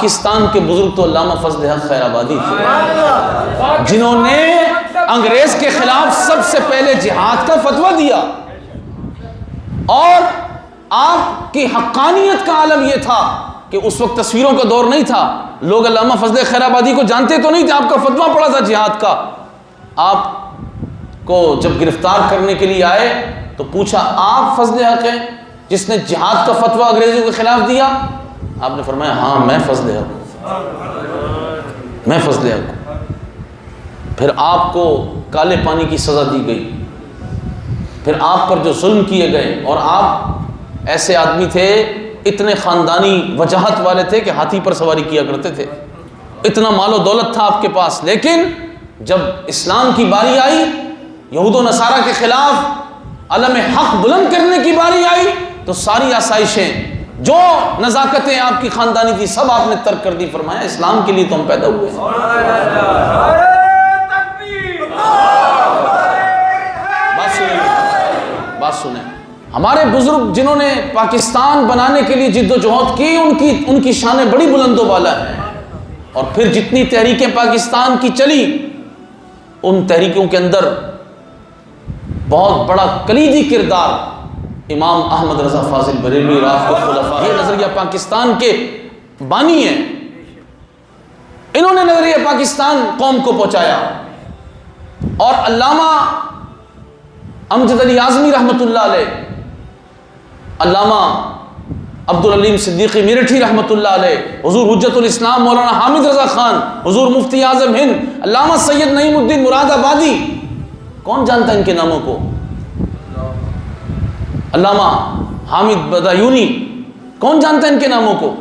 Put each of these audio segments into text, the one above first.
پاکستان کے بزرگ تو علامہ فضل حق خیر آبادی تھے، جنہوں نے انگریز کے خلاف سب سے پہلے جہاد کا فتویٰ دیا، اور آپ کی حقانیت کا عالم یہ تھا کہ اس وقت تصویروں کا دور نہیں تھا، لوگ علامہ فضل خیر آبادی کو جانتے تو نہیں تھے، آپ کا فتویٰ پڑا تھا جہاد کا۔ آپ کو جب گرفتار کرنے کے لیے آئے تو پوچھا آپ فضل حق ہیں جس نے جہاد کا فتویٰ انگریزوں کے خلاف دیا؟ آپ نے فرمایا ہاں میں فضل حق ہوں، میں فضل حق ہوں۔ پھر آپ کو کالے پانی کی سزا دی گئی، پھر آپ پر جو ظلم کیے گئے، اور آپ ایسے آدمی تھے، اتنے خاندانی وجاہت والے تھے کہ ہاتھی پر سواری کیا کرتے تھے، اتنا مال و دولت تھا آپ کے پاس، لیکن جب اسلام کی باری آئی، یہود و نصارہ کے خلاف علم حق بلند کرنے کی باری آئی، تو ساری آسائشیں، جو نزاکتیں آپ کی خاندانی تھی، سب آپ نے ترک کر دی، فرمایا اسلام کے لیے تو ہم پیدا ہوئے ہیں۔ بات سنیں، ہمارے بزرگ جنہوں نے پاکستان بنانے کے لیے جد و جہد کی، ان کی شانیں بڑی بلند و بالا ہیں، اور پھر جتنی تحریکیں پاکستان کی چلی، ان تحریکوں کے اندر بہت بڑا کلیدی کردار امام احمد رضا فاضل بریلوی رات کو خلفاء، یہ نظریہ پاکستان کے بانی ہیں، انہوں نے نظریہ پاکستان قوم کو پہنچایا۔ اور علامہ امجد علی اعظمی رحمۃ اللہ علیہ، علامہ عبدالعلیم صدیقی میرٹھی رحمۃ اللہ علیہ، حضور حجت الاسلام مولانا حامد رضا خان، حضور مفتی اعظم ہند علامہ سید نعیم الدین مراد آبادی، کون جانتا ہے ان کے ناموں کو؟ علامہ حامد بدایونی، کون جانتا ہے ان کے ناموں کو؟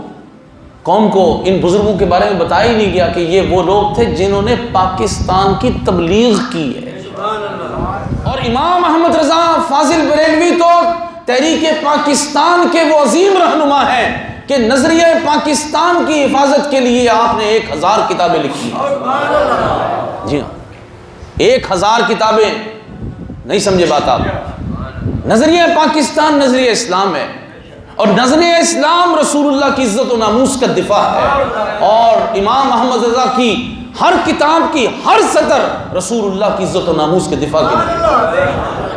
قوم کو ان بزرگوں کے بارے میں بتایا ہی نہیں گیا کہ یہ وہ لوگ تھے جنہوں نے پاکستان کی تبلیغ کی ہے۔ اور امام احمد رضا فاضل بریلوی تو تحریک پاکستان کے وہ عظیم رہنما ہیں کہ نظریہ پاکستان کی حفاظت کے لیے آپ نے 1000 کتابیں لکھی ہیں۔ جی ہاں، 1000 کتابیں، نہیں سمجھے بات آپ؟ نظریہ پاکستان نظریہ اسلام ہے، اور نظریہ اسلام رسول اللہ کی عزت و ناموس کا دفاع ہے، اور امام احمد رضا کی ہر کتاب کی ہر سطر رسول اللہ کی عزت و ناموس کے دفاع کے لیے۔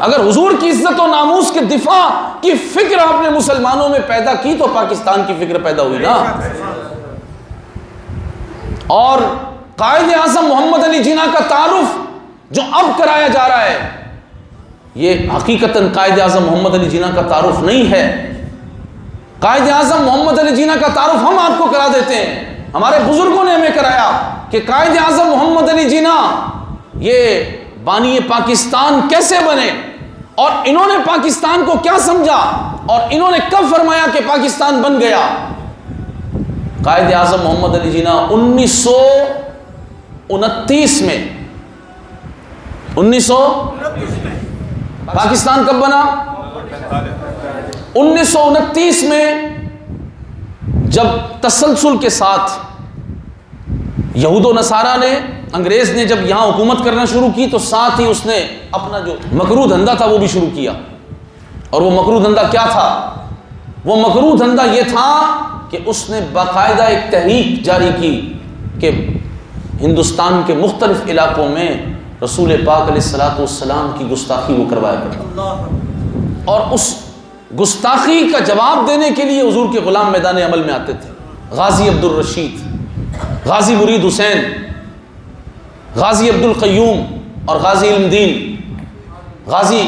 اگر حضور کی عزت و ناموس کے دفاع کی فکر آپ نے مسلمانوں میں پیدا کی تو پاکستان کی فکر پیدا ہوئی نا۔ اور قائد اعظم محمد علی جناح کا تعارف جو اب کرایا جا رہا ہے، یہ حقیقتاً قائد اعظم محمد علی جناح کا تعارف نہیں ہے۔ قائد اعظم محمد علی جناح کا تعارف ہم آپ کو کرا دیتے ہیں، ہمارے بزرگوں نے ہمیں کرایا کہ قائد اعظم محمد علی جناح یہ بانی پاکستان کیسے بنے، اور انہوں نے پاکستان کو کیا سمجھا، اور انہوں نے کب فرمایا کہ پاکستان بن گیا۔ قائد اعظم محمد علی جناح 1929 میں پاکستان کب بنا؟ 1929 میں جب تسلسل کے ساتھ یہود و نصارہ نے، انگریز نے جب یہاں حکومت کرنا شروع کی تو ساتھ ہی اس نے اپنا جو مکروہ دھندا تھا وہ بھی شروع کیا۔ اور وہ مکروہ دھندا کیا تھا؟ وہ مکروہ دھندا یہ تھا کہ اس نے باقاعدہ ایک تحریک جاری کی کہ ہندوستان کے مختلف علاقوں میں رسول پاک علیہ الصلوۃ والسلام کی گستاخی وہ کروایا کرتا، اور اس گستاخی کا جواب دینے کے لیے حضور کے غلام میدان عمل میں آتے تھے۔ غازی عبد الرشید، غازی مرید حسین، غازی عبد القیوم اور غازی علم دین، غازی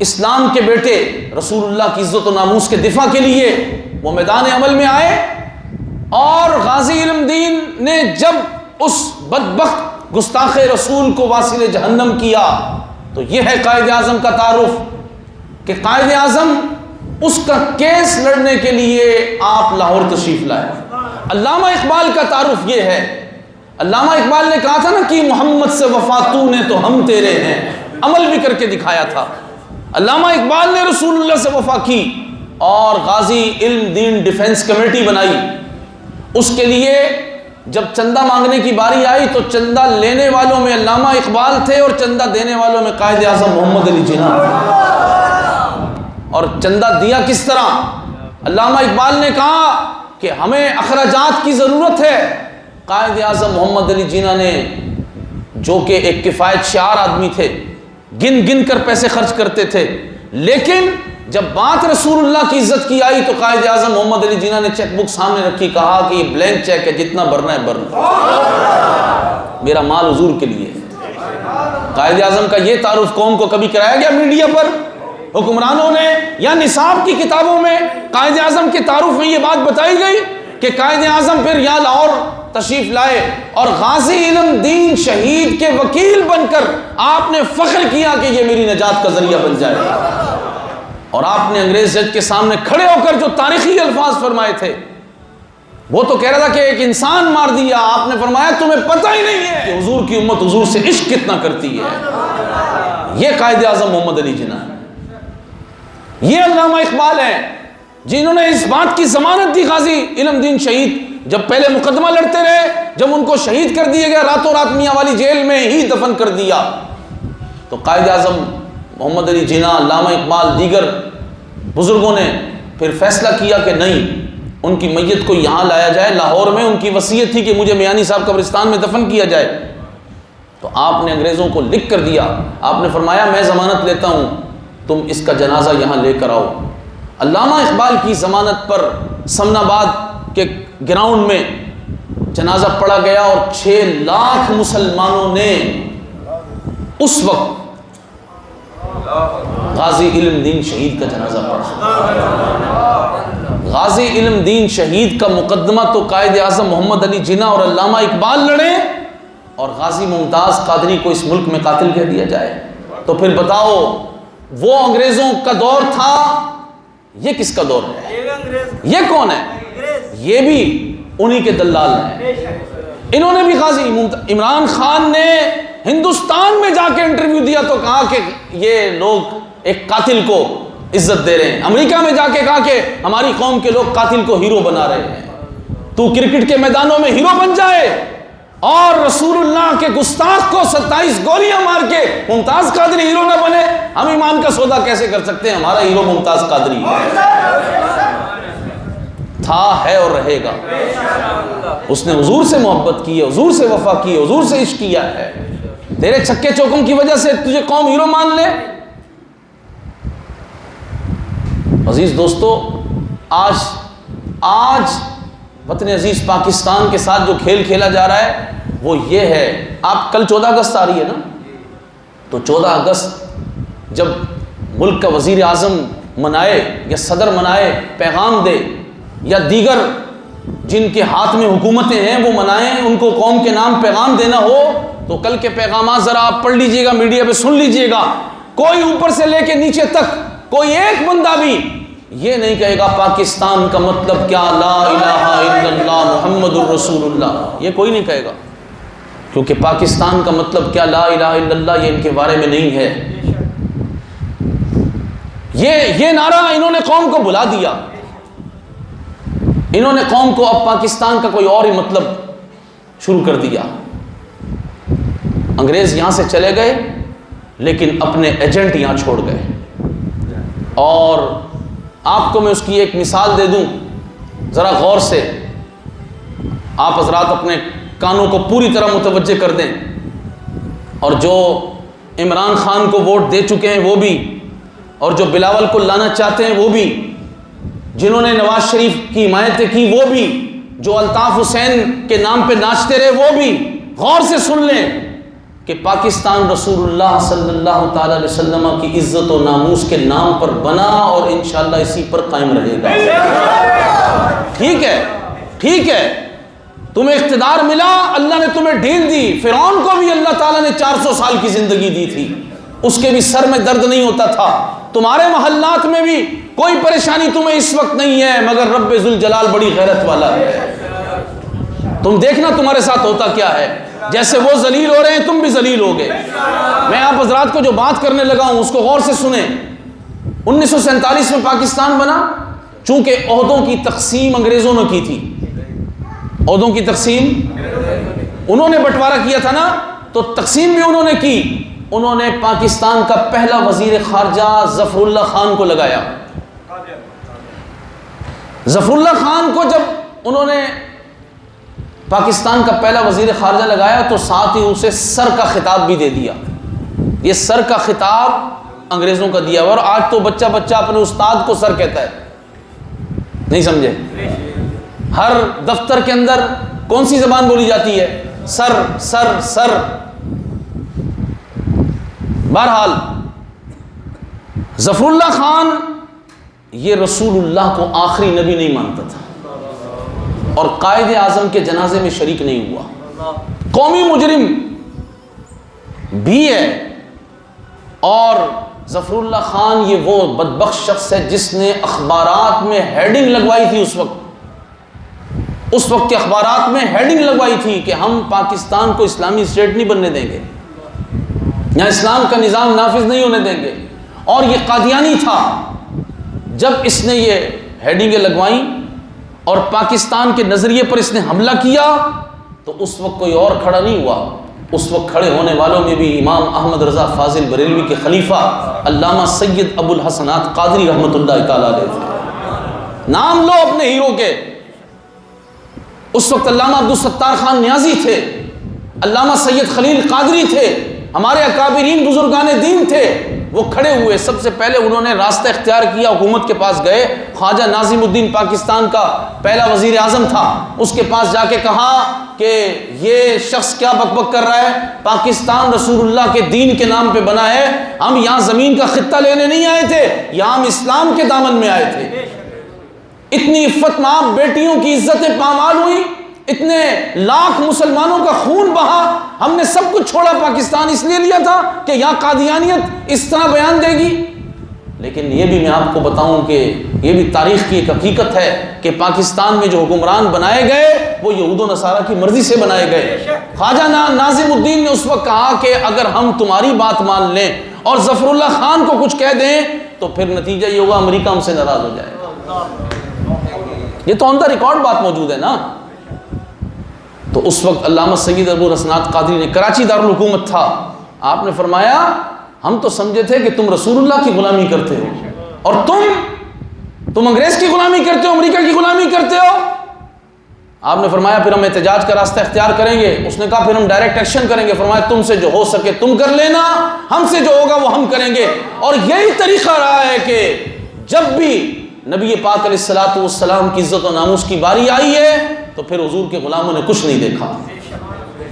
اسلام کے بیٹے رسول اللہ کی عزت و ناموس کے دفاع کے لیے وہ میدان عمل میں آئے۔ اور غازی علم دین نے جب اس بدبخت گستاخ رسول کو واصل جہنم کیا تو یہ ہے قائد اعظم کا تعارف، کہ قائد اعظم اس کا کیس لڑنے کے لیے آپ لاہور تشریف لائے۔ علامہ اقبال کا تعارف یہ ہے، علامہ اقبال نے کہا تھا نا کہ محمد سے وفا تو نے تو ہم تیرے ہیں، عمل بھی کر کے دکھایا تھا۔ علامہ اقبال نے رسول اللہ سے وفا کی اور غازی علم دین ڈیفنس کمیٹی بنائی۔ اس کے لیے جب چندہ مانگنے کی باری آئی تو چندہ لینے والوں میں علامہ اقبال تھے اور چندہ دینے والوں میں قائد اعظم محمد علی جناح تھے۔ اور چندہ دیا کس طرح؟ علامہ اقبال نے کہا کہ ہمیں اخراجات کی ضرورت ہے، قائد اعظم محمد علی جناح نے، جو کہ ایک کفایت شعار آدمی تھے، گن گن کر پیسے خرچ کرتے تھے، لیکن جب بات رسول اللہ کی عزت کی آئی تو قائد اعظم محمد علی جناح نے چیک بک سامنے رکھی، کہا کہ یہ بلینک چیک ہے، جتنا بھرنا ہے بھرنا، میرا مال حضور کے لیے۔ قائد اعظم کا یہ تعارف قوم کو کبھی کرایا گیا میڈیا پر، حکمرانوں نے یا نصاب کی کتابوں میں قائد اعظم کے تعارف میں یہ بات بتائی گئی کہ قائد اعظم پھر یہاں لاہور تشریف لائے اور غازی علم دین شہید کے وکیل بن کر آپ نے فخر کیا کہ یہ میری نجات کا ذریعہ بن جائے، اور آپ نے انگریز جج کے سامنے کھڑے ہو کر جو تاریخی الفاظ فرمائے تھے، وہ تو کہہ رہا تھا کہ ایک انسان مار دیا، آپ نے فرمایا تمہیں پتہ ہی نہیں ہے کہ حضور کی امت حضور سے عشق کتنا کرتی ہے۔ یہ قائد اعظم محمد علی جناح ہے، یہ علامہ اقبال ہیں جنہوں نے اس بات کی ضمانت دی، غازی علم دین شہید جب پہلے مقدمہ لڑتے رہے، جب ان کو شہید کر دیا گیا، راتوں رات میاں والی جیل میں ہی دفن کر دیا، تو قائد اعظم محمد علی جناح، علامہ اقبال، دیگر بزرگوں نے پھر فیصلہ کیا کہ نہیں، ان کی میت کو یہاں لایا جائے، لاہور میں ان کی وصیت تھی کہ مجھے میانی صاحب قبرستان میں دفن کیا جائے۔ تو آپ نے انگریزوں کو لکھ کر دیا، آپ نے فرمایا میں ضمانت لیتا ہوں، تم اس کا جنازہ یہاں لے کر آؤ۔ علامہ اقبال کی ضمانت پر سمن آباد کے گراؤنڈ میں جنازہ پڑھا گیا اور 6 لاکھ مسلمانوں نے اس وقت غازی علم دین شہید کا جنازہ پڑھا۔ غازی علم دین شہید کا مقدمہ تو قائد اعظم محمد علی جناح اور علامہ اقبال لڑے، اور غازی ممتاز قادری کو اس ملک میں قاتل کہہ دیا جائے، تو پھر بتاؤ وہ انگریزوں کا دور تھا، یہ کس کا دور ہے؟ یہ کون ہے؟ یہ بھی انہی کے دلال ہیں۔ انہوں نے بھی غازی عمران خان نے ہندوستان میں جا کے انٹرویو دیا تو کہا کہ یہ لوگ ایک قاتل کو عزت دے رہے ہیں، امریکہ میں جا کے کہا کہ ہماری قوم کے لوگ قاتل کو ہیرو بنا رہے ہیں، تو کرکٹ کے میدانوں میں ہیرو بن جائے اور رسول اللہ کے گستاخ کو 27 گولیاں مار کے ممتاز قادری ہیرو نہ بنے، ہم ایمان کا سودا کیسے کر سکتے ہیں؟ ہمارا ہیرو ممتاز قادری تھا، ہے اور رہے گا۔ اس نے حضور سے محبت کی ہے، حضور سے وفا کی ہے، حضور سے عشق کیا ہے، تیرے چھکے چوکوں کی وجہ سے تجھے قوم ہیرو مان لے؟ عزیز دوستو، آج وطن عزیز پاکستان کے ساتھ جو کھیل کھیلا جا رہا ہے وہ یہ ہے، آپ کل 14 اگست آ رہی ہے نا، تو 14 اگست جب ملک کا وزیر اعظم منائے یا صدر منائے، پیغام دے، یا دیگر جن کے ہاتھ میں حکومتیں ہیں وہ منائیں، ان کو قوم کے نام پیغام دینا ہو، تو کل کے پیغامات ذرا آپ پڑھ لیجئے گا، میڈیا پہ سن لیجئے گا، کوئی اوپر سے لے کے نیچے تک کوئی ایک بندہ بھی یہ نہیں کہے گا پاکستان کا مطلب کیا، لا الہ الا اللہ محمد الرسول اللہ، یہ کوئی نہیں کہے گا، کیونکہ پاکستان کا مطلب کیا، لا الہ الا اللہ، یہ ان کے بارے میں نہیں ہے۔ یہ نعرہ انہوں نے قوم کو بلا دیا، انہوں نے قوم کو اب پاکستان کا کوئی اور ہی مطلب شروع کر دیا۔ انگریز یہاں سے چلے گئے لیکن اپنے ایجنٹ یہاں چھوڑ گئے، اور آپ کو میں اس کی ایک مثال دے دوں، ذرا غور سے آپ حضرات اپنے کانوں کو پوری طرح متوجہ کر دیں، اور جو عمران خان کو ووٹ دے چکے ہیں وہ بھی، اور جو بلاول کو لانا چاہتے ہیں وہ بھی، جنہوں نے نواز شریف کی حمایتیں کی وہ بھی، جو الطاف حسین کے نام پہ ناچتے رہے وہ بھی، غور سے سن لیں کہ پاکستان رسول اللہ صلی اللہ تعالی علیہ وسلم کی عزت و ناموس کے نام پر بنا اور انشاءاللہ اسی پر قائم رہے گا۔ ٹھیک ہے، تمہیں اقتدار ملا، اللہ نے تمہیں ڈھیل دی، فرعون کو بھی اللہ تعالیٰ نے 400 سال کی زندگی دی تھی، اس کے بھی سر میں درد نہیں ہوتا تھا، تمہارے محلات میں بھی کوئی پریشانی تمہیں اس وقت نہیں ہے، مگر رب ذوالجلال بڑی غیرت والا ہے، تم دیکھنا تمہارے ساتھ ہوتا کیا ہے، جیسے وہ ذلیل ہو رہے ہیں تم بھی ذلیل ہوگے۔ میں آپ حضرات کو جو بات کرنے لگا ہوں اس کو غور سے سنیں۔ 1947 میں پاکستان بنا، چونکہ عہدوں کی تقسیم انگریزوں نے کی تھی، عہدوں کی تقسیم انہوں نے بٹوارا کیا تھا نا، تو تقسیم بھی انہوں نے کی، انہوں نے پاکستان کا پہلا وزیر خارجہ ظفر اللہ خان کو لگایا۔ ظفر اللہ خان کو جب انہوں نے پاکستان کا پہلا وزیر خارجہ لگایا تو ساتھ ہی اسے سر کا خطاب بھی دے دیا. یہ سر کا خطاب انگریزوں کا دیا ہوا، اور آج تو بچہ بچہ اپنے استاد کو سر کہتا ہے. نہیں سمجھے؟ ہر دفتر کے اندر کون سی زبان بولی جاتی ہے؟ سر سر سر. بہرحال ظفر اللہ خان یہ رسول اللہ کو آخری نبی نہیں مانتا تھا اور قائد اعظم کے جنازے میں شریک نہیں ہوا. قومی مجرم بھی ہے. اور ظفر اللہ خان یہ وہ بدبخت شخص ہے جس نے اخبارات میں ہیڈنگ لگوائی تھی. اس وقت کے اخبارات میں ہیڈنگ لگوائی تھی کہ ہم پاکستان کو اسلامی اسٹیٹ نہیں بننے دیں گے، یہاں اسلام کا نظام نافذ نہیں ہونے دیں گے. اور یہ قادیانی تھا. جب اس نے یہ ہیڈنگیں لگوائیں اور پاکستان کے نظریے پر اس نے حملہ کیا تو اس وقت کوئی اور کھڑا نہیں ہوا. اس وقت کھڑے ہونے والوں میں بھی امام احمد رضا فاضل بریلوی کے خلیفہ علامہ سید ابو الحسنات قادری رحمۃ اللہ تعالیٰ علیہ تھے. نام لو اپنے ہیرو کے. اس وقت علامہ عبدالستار خان نیازی تھے، علامہ سید خلیل قادری تھے، ہمارے اکابرین بزرگان دین تھے. وہ کھڑے ہوئے. سب سے پہلے انہوں نے راستہ اختیار کیا، حکومت کے پاس گئے. خواجہ ناظم الدین پاکستان کا پہلا وزیر اعظم تھا. اس کے پاس جا کے کہا کہ یہ شخص کیا بک بک کر رہا ہے، پاکستان رسول اللہ کے دین کے نام پہ بنا ہے. ہم یہاں زمین کا خطہ لینے نہیں آئے تھے، یہاں ہم اسلام کے دامن میں آئے تھے. اتنی عفت مآب بیٹیوں کی عزتیں پامال ہوئی، اتنے لاکھ مسلمانوں کا خون بہا. ہم نے سب کچھ چھوڑا، پاکستان اس لیے لیا تھا کہ یہاں قادیانیت اس طرح بیان دے گی. لیکن یہ بھی میں آپ کو بتاؤں کہ یہ بھی تاریخ کی ایک حقیقت ہے کہ پاکستان میں جو حکمران بنائے گئے وہ یہود و نصارہ کی مرضی سے بنائے گئے. خواجہ ناظم الدین نے اس وقت کہا کہ اگر ہم تمہاری بات مان لیں اور ظفر اللہ خان کو کچھ کہہ دیں تو پھر نتیجہ یہ ہوگا امریکہ ہم سے ناراض ہو جائے گا. یہ تو آن دا ریکارڈ بات موجود ہے نا. تو اس وقت علامہ سید ابو الحسنات قادری نے، کراچی دارالحکومت تھا، آپ نے فرمایا ہم تو سمجھے تھے کہ تم رسول اللہ کی غلامی کرتے ہو اور تم انگریز کی غلامی کرتے ہو، امریکہ کی غلامی کرتے ہو. آپ نے فرمایا پھر ہم احتجاج کا راستہ اختیار کریں گے. اس نے کہا پھر ہم ڈائریکٹ ایکشن کریں گے. فرمایا تم سے جو ہو سکے تم کر لینا، ہم سے جو ہوگا وہ ہم کریں گے. اور یہی طریقہ رہا ہے کہ جب بھی نبی پاک علیہ الصلوۃ والسلام کی عزت و ناموس کی باری آئی ہے تو پھر حضور کے غلاموں نے کچھ نہیں دیکھا.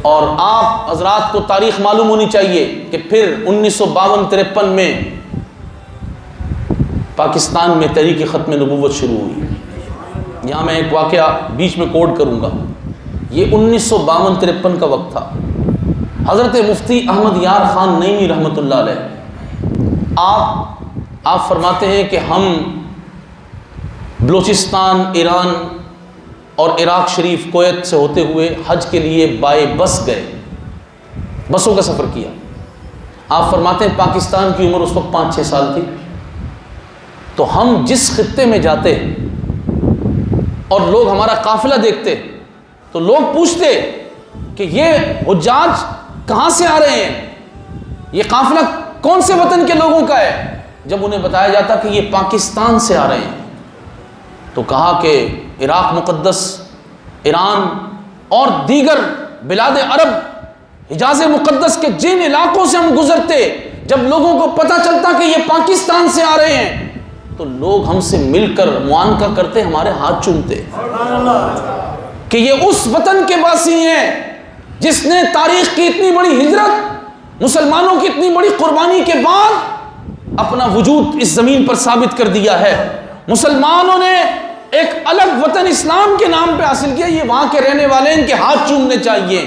اور آپ حضرات کو تاریخ معلوم ہونی چاہیے کہ پھر 1952-53 میں پاکستان میں تحریک ختم نبوت شروع ہوئی. یہاں میں ایک واقعہ بیچ میں کوٹ کروں گا. یہ 1952-53 کا وقت تھا. حضرت مفتی احمد یار خان نعیمی رحمۃ اللہ علیہ آپ فرماتے ہیں کہ ہم بلوچستان، ایران اور عراق شریف، کویت سے ہوتے ہوئے حج کے لیے بائے بس گئے، بسوں کا سفر کیا. آپ فرماتے ہیں پاکستان کی عمر اس وقت 5-6 سال تھی. تو ہم جس خطے میں جاتے اور لوگ ہمارا قافلہ دیکھتے تو لوگ پوچھتے کہ یہ حجاج کہاں سے آ رہے ہیں، یہ قافلہ کون سے وطن کے لوگوں کا ہے. جب انہیں بتایا جاتا کہ یہ پاکستان سے آ رہے ہیں تو کہا کہ عراق مقدس، ایران اور دیگر بلاد عرب، حجاز مقدس کے جن علاقوں سے ہم گزرتے، جب لوگوں کو پتہ چلتا کہ یہ پاکستان سے آ رہے ہیں تو لوگ ہم سے مل کر معانقہ کرتے، ہمارے ہاتھ چومتے کہ یہ اس وطن کے باسی ہیں جس نے تاریخ کی اتنی بڑی ہجرت، مسلمانوں کی اتنی بڑی قربانی کے بعد اپنا وجود اس زمین پر ثابت کر دیا ہے. مسلمانوں نے ایک الگ وطن اسلام کے نام پہ حاصل کیا. یہ وہاں کے رہنے والے ان کے ہاتھ چومنے چاہیے.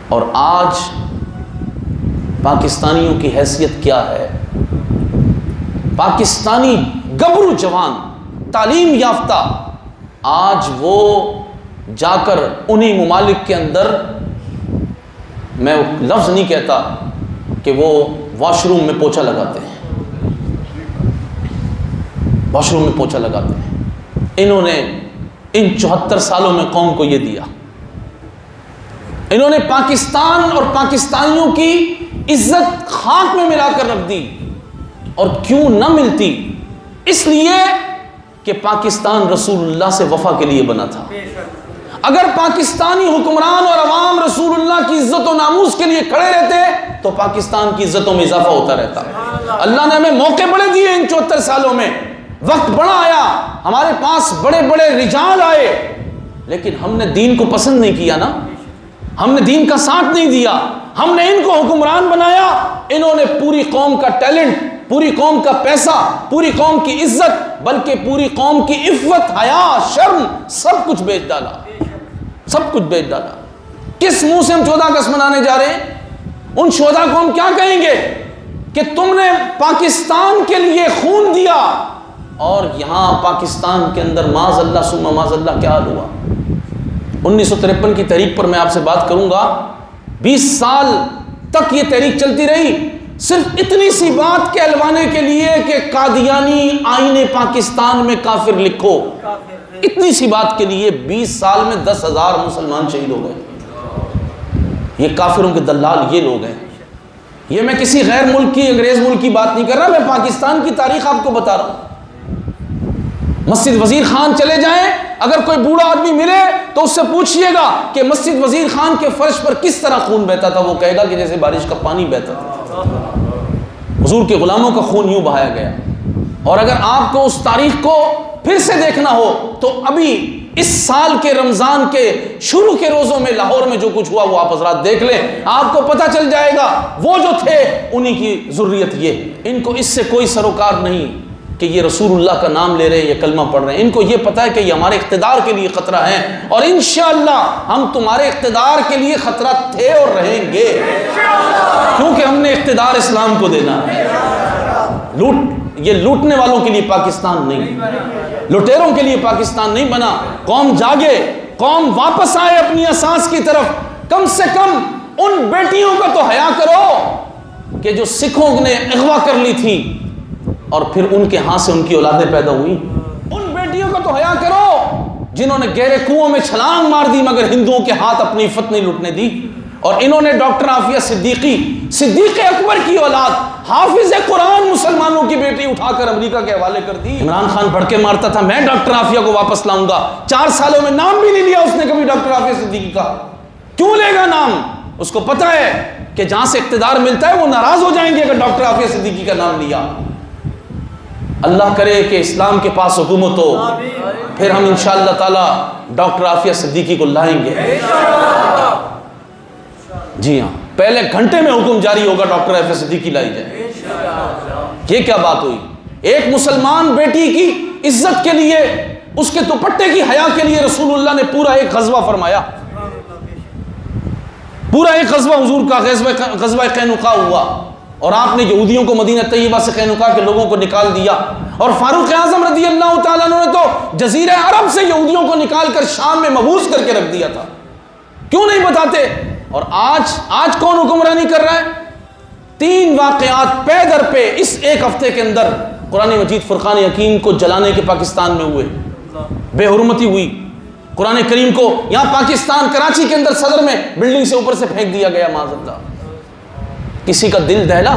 اور آج پاکستانیوں کی حیثیت کیا ہے؟ پاکستانی گبرو جوان، تعلیم یافتہ، آج وہ جا کر انہی ممالک کے اندر، میں لفظ نہیں کہتا، کہ وہ واش روم میں پوچھا لگاتے ہیں، واش روم میں پوچھا لگاتے ہیں. انہوں نے ان 74 سالوں میں قوم کو یہ دیا. انہوں نے پاکستان اور پاکستانیوں کی عزت خاک میں ملا کر رکھ دی. اور کیوں نہ ملتی؟ اس لیے کہ پاکستان رسول اللہ سے وفا کے لیے بنا تھا. اگر پاکستانی حکمران اور عوام رسول اللہ کی عزت و ناموس کے لیے کھڑے رہتے تو پاکستان کی عزتوں میں اضافہ ہوتا رہتا. اللہ نے ہمیں موقع بڑے دیے ان 74 سالوں میں, وقت بڑا آیا, ہمارے پاس بڑے بڑے رجال آئے, لیکن ہم نے دین کو پسند نہیں کیا نا, ہم نے دین کا ساتھ نہیں دیا, ہم نے ان کو حکمران بنایا. انہوں نے پوری قوم کا ٹیلنٹ, پوری قوم کا پیسہ, پوری قوم کی عزت, بلکہ پوری قوم کی عفت, حیا, شرم, سب کچھ بیچ ڈالا, سب کچھ بیچ ڈالا. کس منہ سے ہم 14 اگست منانے جا رہے ہیں؟ ان شہداء کو ہم کیا کہیں گے کہ تم نے پاکستان کے لیے خون دیا, اور یہاں پاکستان کے اندر معاذ اللہ ثم معاذ اللہ کیا حال ہوا. 1953 کی تحریک پر میں آپ سے بات کروں گا. 20 سال تک یہ تحریک چلتی رہی, صرف اتنی سی بات کے الوانے کے لیے کہ قادیانی آئین پاکستان میں کافر لکھو. اتنی سی بات کے لیے 20 سال میں 10,000 مسلمان شہید ہو گئے. یہ کافروں کے دلال یہ لوگ ہیں. یہ میں کسی غیر ملک کی, انگریز ملک کی بات نہیں کر رہا, میں پاکستان کی تاریخ آپ کو بتا رہا ہوں. مسجد وزیر خان چلے جائیں, اگر کوئی بوڑھا آدمی ملے تو اس سے پوچھئے گا کہ مسجد وزیر خان کے فرش پر کس طرح خون بہتا تھا, وہ کہے گا کہ جیسے بارش کا پانی بہتا تھا. حضور کے غلاموں کا خون یوں بہایا گیا. اور اگر آپ کو اس تاریخ کو پھر سے دیکھنا ہو تو ابھی اس سال کے رمضان کے شروع کے روزوں میں لاہور میں جو کچھ ہوا وہ آپ حضرات دیکھ لیں, آپ کو پتہ چل جائے گا وہ جو تھے انہی کی ذریت یہ. ان کو اس سے کوئی سروکار نہیں کہ یہ رسول اللہ کا نام لے رہے ہیں, یہ کلمہ پڑھ رہے ہیں. ان کو یہ پتہ ہے کہ یہ ہمارے اقتدار کے لیے خطرہ ہیں, اور انشاءاللہ ہم تمہارے اقتدار کے لیے خطرہ تھے اور رہیں گے, کیونکہ ہم نے اقتدار اسلام کو دینا ہے. یہ لوٹنے والوں کے لیے پاکستان نہیں, لٹیروں کے لیے پاکستان نہیں بنا. قوم جاگے, قوم واپس آئے اپنی اساس کی طرف. کم سے کم ان بیٹیوں کا تو حیا کرو کہ جو سکھوں نے اغوا کر لی تھی اور پھر ان کے ہاتھ سے ان کی اولادیں پیدا ہوئی. ان بیٹیوں کا تو حیا کرو جنہوں نے گہرے کنووں میں چھلانگ مار دی مگر ہندوؤں کے ہاتھ اپنی عفت نہیں لٹنے دی. اور انہوں نے ڈاکٹر عافیہ صدیقی, صدیق اکبر کی اولاد, حافظ قرآن, مسلمانوں کی بیٹی اٹھا کر امریکہ کے حوالے کر دی. عمران خان بڑھ کے مارتا تھا میں ڈاکٹر عافیہ کو واپس لاؤں گا. 4 سالوں میں نام بھی نہیں لیا اس نے کبھی ڈاکٹر عافیہ صدیقی کا. کیوں لے گا نام؟ اس کو پتہ ہے کہ جہاں سے اقتدار ملتا ہے وہ ناراض ہو جائیں گے اگر ڈاکٹر عافیہ صدیقی کا نام لیا. اللہ کرے کہ اسلام کے پاس حکومت ہو, پھر ہم انشاءاللہ تعالی ڈاکٹر عافیہ صدیقی کو لائیں گے. جی ہاں, پہلے گھنٹے میں حکم جاری ہوگا ڈاکٹر عافیہ صدیقی لائی جائے. یہ کیا بات ہوئی؟ ایک مسلمان بیٹی کی عزت کے لیے, اس کے دوپٹے کی حیا کے لیے رسول اللہ نے پورا ایک غزوہ فرمایا. پورا ایک غزوہ حضور کا غزوہ قینقاع ہوا, اور آپ نے یہودیوں کو مدینہ طیبہ سے قینقاع کے لوگوں کو نکال دیا. اور فاروق اعظم رضی اللہ تعالیٰ عنہ نے تو جزیرہ عرب سے یہودیوں کو نکال کر شام میں مبعوث کر کے رکھ دیا تھا. کیوں نہیں بتاتے؟ اور آج کون حکمرانی کر رہا ہے؟ 3 واقعات پے در پہ اس ایک ہفتے کے اندر قرآن مجید فرقان حکیم کو جلانے کے پاکستان میں ہوئے. بے حرمتی ہوئی. قرآن کریم کو یہاں پاکستان کراچی کے اندر صدر میں بلڈنگ سے اوپر سے پھینک دیا گیا معاذ اللہ. کسی کا دل دہلا؟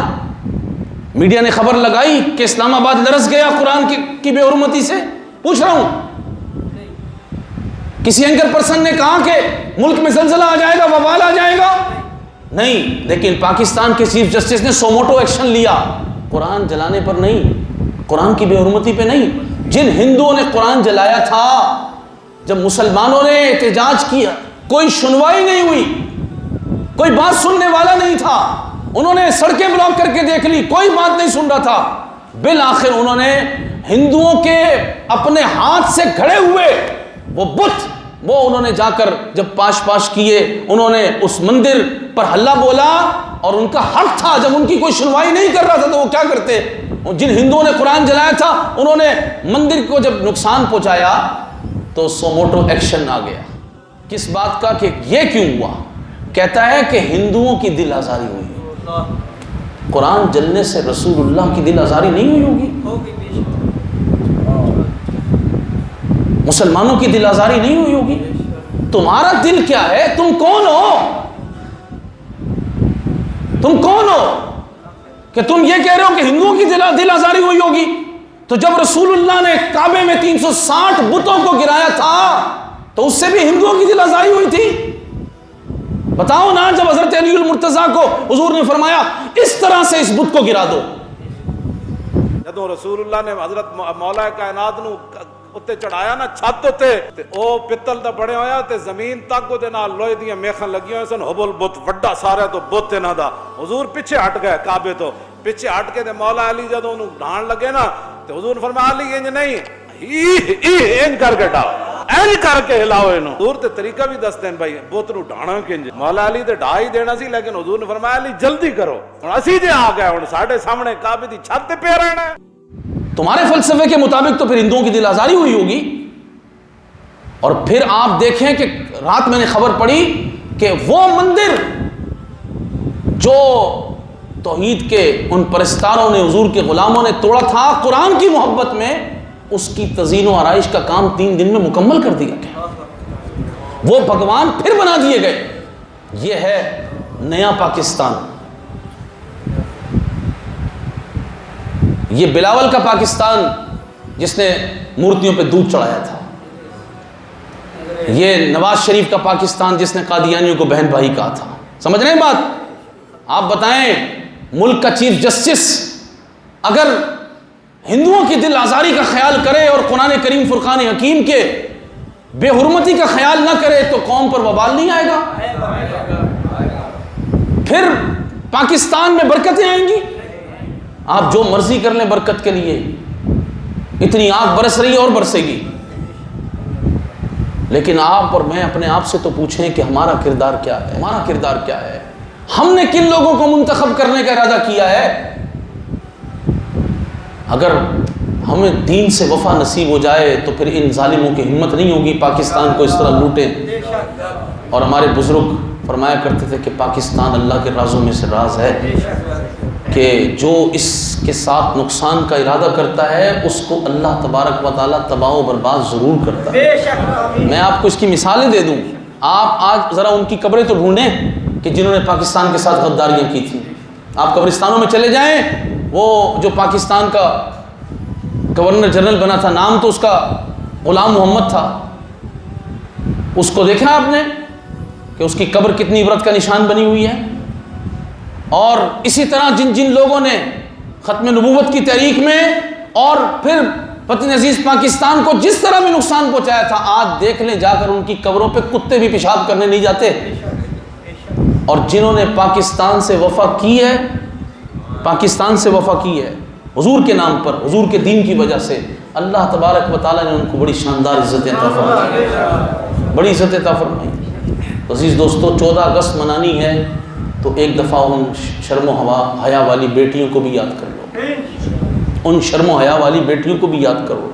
میڈیا نے خبر لگائی کہ اسلام آباد لرز گیا قرآن کی بے حرمتی سے؟ پوچھ رہا ہوں. کسی اینکر پرسن نے کہا کہ ملک میں زلزلہ آ جائے گا, وبال آ جائے گا؟ نہیں. لیکن پاکستان کے چیف جسٹس نے سوموٹو ایکشن لیا, قرآن جلانے پر نہیں, قرآن کی بے حرمتی پہ نہیں. جن ہندوؤں نے قرآن جلایا تھا, جب مسلمانوں نے احتجاج کیا کوئی سنوائی نہیں ہوئی, کوئی بات سننے والا نہیں تھا. انہوں نے سڑکیں بلاک کر کے دیکھ لی, کوئی بات نہیں سن رہا تھا. بالآخر انہوں نے ہندوؤں کے اپنے ہاتھ سے گھڑے ہوئے وہ بت, وہ انہوں نے جا کر جب پاش کیے, انہوں نے اس مندر پر ہلہ بولا, اور ان کا حق تھا. جب ان کی کوئی سنوائی نہیں کر رہا تھا تو وہ کیا کرتے؟ جن ہندوؤں نے قرآن جلایا تھا انہوں نے مندر کو جب نقصان پہنچایا تو سوموٹو ایکشن آ گیا. کس بات کا؟ کہ یہ کیوں ہوا؟ کہتا ہے کہ ہندوؤں کی دل آزاری ہوئی. قرآن جلنے سے رسول اللہ کی دل آزاری نہیں ہوئی ہوگی؟ مسلمانوں کی دل آزاری نہیں ہوئی ہوگی؟ تمہارا دل کیا ہے؟ تم کون ہو؟ تم کون ہو کہ تم یہ کہہ رہے ہو کہ ہندوؤں کی دل آزاری ہوئی ہوگی؟ تو جب رسول اللہ نے کعبے میں 360 بتوں کو گرایا تھا تو اس سے بھی ہندوؤں کی دل آزاری ہوئی تھی؟ بتاؤ نا، جب حضرت علی المرتضیٰ کو حضور نے فرمایا اس طرح سے اس بت کو گرا دو، جدوں رسول اللہ نے حضرت مولا کائنات نو اتنے چڑھایا نا چھت تے او پتل دا بڑے ہویا تے زمین تک دے نال لوہے دیاں میخاں لگی ہوئی سن، ہبل بت وڈا سارا تو بت انہاں دا۔ حضور پیچھے ہٹ گئے کعبے تو، پیچھے ہٹ کے تے مولا علی جدوں انہوں ڈھان لگے نا تے حضور نے فرمایا علی انج نہیں، انج کر کے ڈاؤ، اینج کر کے ہلاؤ انہوں۔ حضور تے طریقہ بھی دس دین بھائی بت نو ڈھانا کنج، مولا علی تے ڈھا ہی دینا سی، لیکن حضور نے فرمایا علی جلدی کرو، ہن اسی جے آ گئے، ہن ساڈے سامنے کعبے دی چھت تے پیا رہنا ہے۔ تمہارے فلسفے کے مطابق تو پھر ہندوؤں کی دل آزاری ہوئی ہوگی۔ اور پھر آپ دیکھیں کہ رات میں نے خبر پڑی کہ وہ مندر جو توحید کے ان پرستاروں نے، حضور کے غلاموں نے توڑا تھا قرآن کی محبت میں، اس کی تزئین و آرائش کا کام 3 دن میں مکمل کر دیا گیا، وہ بھگوان پھر بنا دیے گئے۔ یہ ہے نیا پاکستان، یہ بلاول کا پاکستان جس نے مورتیوں پہ دودھ چڑھایا تھا، یہ نواز شریف کا پاکستان جس نے قادیانیوں کو بہن بھائی کہا تھا۔ سمجھ رہے ہیں بات؟ آپ بتائیں، ملک کا چیف جسٹس اگر ہندوؤں کی دل آزاری کا خیال کرے اور قرآن کریم فرقان حکیم کے بے حرمتی کا خیال نہ کرے تو قوم پر وبال نہیں آئے گا؟ پھر پاکستان میں برکتیں آئیں گی؟ آپ جو مرضی کر لیں برکت کے لیے، اتنی آگ برس رہی ہے اور برسے گی، لیکن آپ اور میں اپنے آپ سے تو پوچھیں کہ ہمارا کردار کیا ہے؟ ہمارا کردار کیا ہے؟ ہم نے کن لوگوں کو منتخب کرنے کا ارادہ کیا ہے؟ اگر ہمیں دین سے وفا نصیب ہو جائے تو پھر ان ظالموں کی ہمت نہیں ہوگی پاکستان کو اس طرح لوٹیں۔ اور ہمارے بزرگ فرمایا کرتے تھے کہ پاکستان اللہ کے رازوں میں سے راز ہے، کہ جو اس کے ساتھ نقصان کا ارادہ کرتا ہے اس کو اللہ تبارک و تعالیٰ تباہ و برباد ضرور کرتا ہے۔ میں آپ کو اس کی مثالیں دے دوں، آپ آج ذرا ان کی قبریں تو ڈھونڈیں کہ جنہوں نے پاکستان کے ساتھ غداریاں کی تھیں۔ آپ قبرستانوں میں چلے جائیں، وہ جو پاکستان کا گورنر جنرل بنا تھا، نام تو اس کا غلام محمد تھا، اس کو دیکھا آپ نے کہ اس کی قبر کتنی عبرت کا نشان بنی ہوئی ہے؟ اور اسی طرح جن جن لوگوں نے ختم نبوت کی تحریک میں اور پھر وطن عزیز پاکستان کو جس طرح بھی نقصان پہنچایا تھا، آج دیکھ لیں جا کر ان کی قبروں پہ کتے بھی پیشاب کرنے نہیں جاتے۔ اور جنہوں نے پاکستان سے وفا کی ہے، پاکستان سے وفا کی ہے حضور کے نام پر، حضور کے دین کی وجہ سے، اللہ تبارک و تعالیٰ نے ان کو بڑی شاندار عزت عطا فرمائی، بڑی عزت عطا فرمائی۔ تو عزیز دوستو، 14 اگست منانی ہے تو ایک دفعہ ان شرم و حیا والی بیٹیوں کو بھی یاد کر لو، ان شرم و حیا والی بیٹیوں کو بھی یاد کرو۔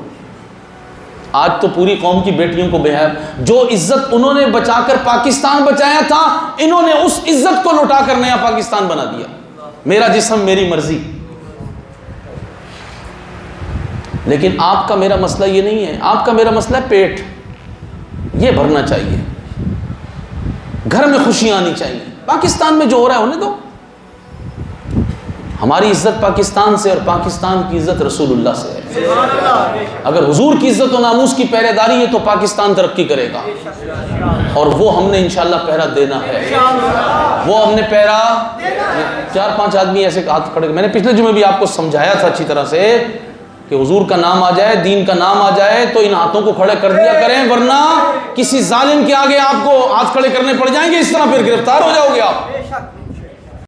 آج تو پوری قوم کی بیٹیوں کو بے حیا، جو عزت انہوں نے بچا کر پاکستان بچایا تھا، انہوں نے اس عزت کو لوٹا کر نیا پاکستان بنا دیا۔ میرا جسم میری مرضی۔ لیکن آپ کا میرا مسئلہ یہ نہیں ہے، آپ کا میرا مسئلہ ہے پیٹ، یہ بھرنا چاہیے، گھر میں خوشیاں آنی چاہیے۔ پاکستان میں جو ہو رہا ہے ہونے دو، ہماری عزت پاکستان سے اور پاکستان کی عزت رسول اللہ سے ہے۔ اگر حضور کی عزت و ناموس کی پہرے داری ہے تو پاکستان ترقی کرے گا، اور وہ ہم نے انشاءاللہ پہرا دینا ہے، وہ ہم نے پہرا۔ 4-5 آدمی ایسے ہاتھ کھڑے، میں نے پچھلے جمعے بھی آپ کو سمجھایا تھا اچھی طرح سے کہ حضور کا نام آ جائے، دین کا نام آ جائے تو ان ہاتھوں کو کھڑے کر دیا کریں، ورنہ کسی ظالم کے آگے آپ کو ہاتھ کھڑے کرنے پڑ جائیں گے، اس طرح پھر گرفتار ہو جاؤ گے آپ۔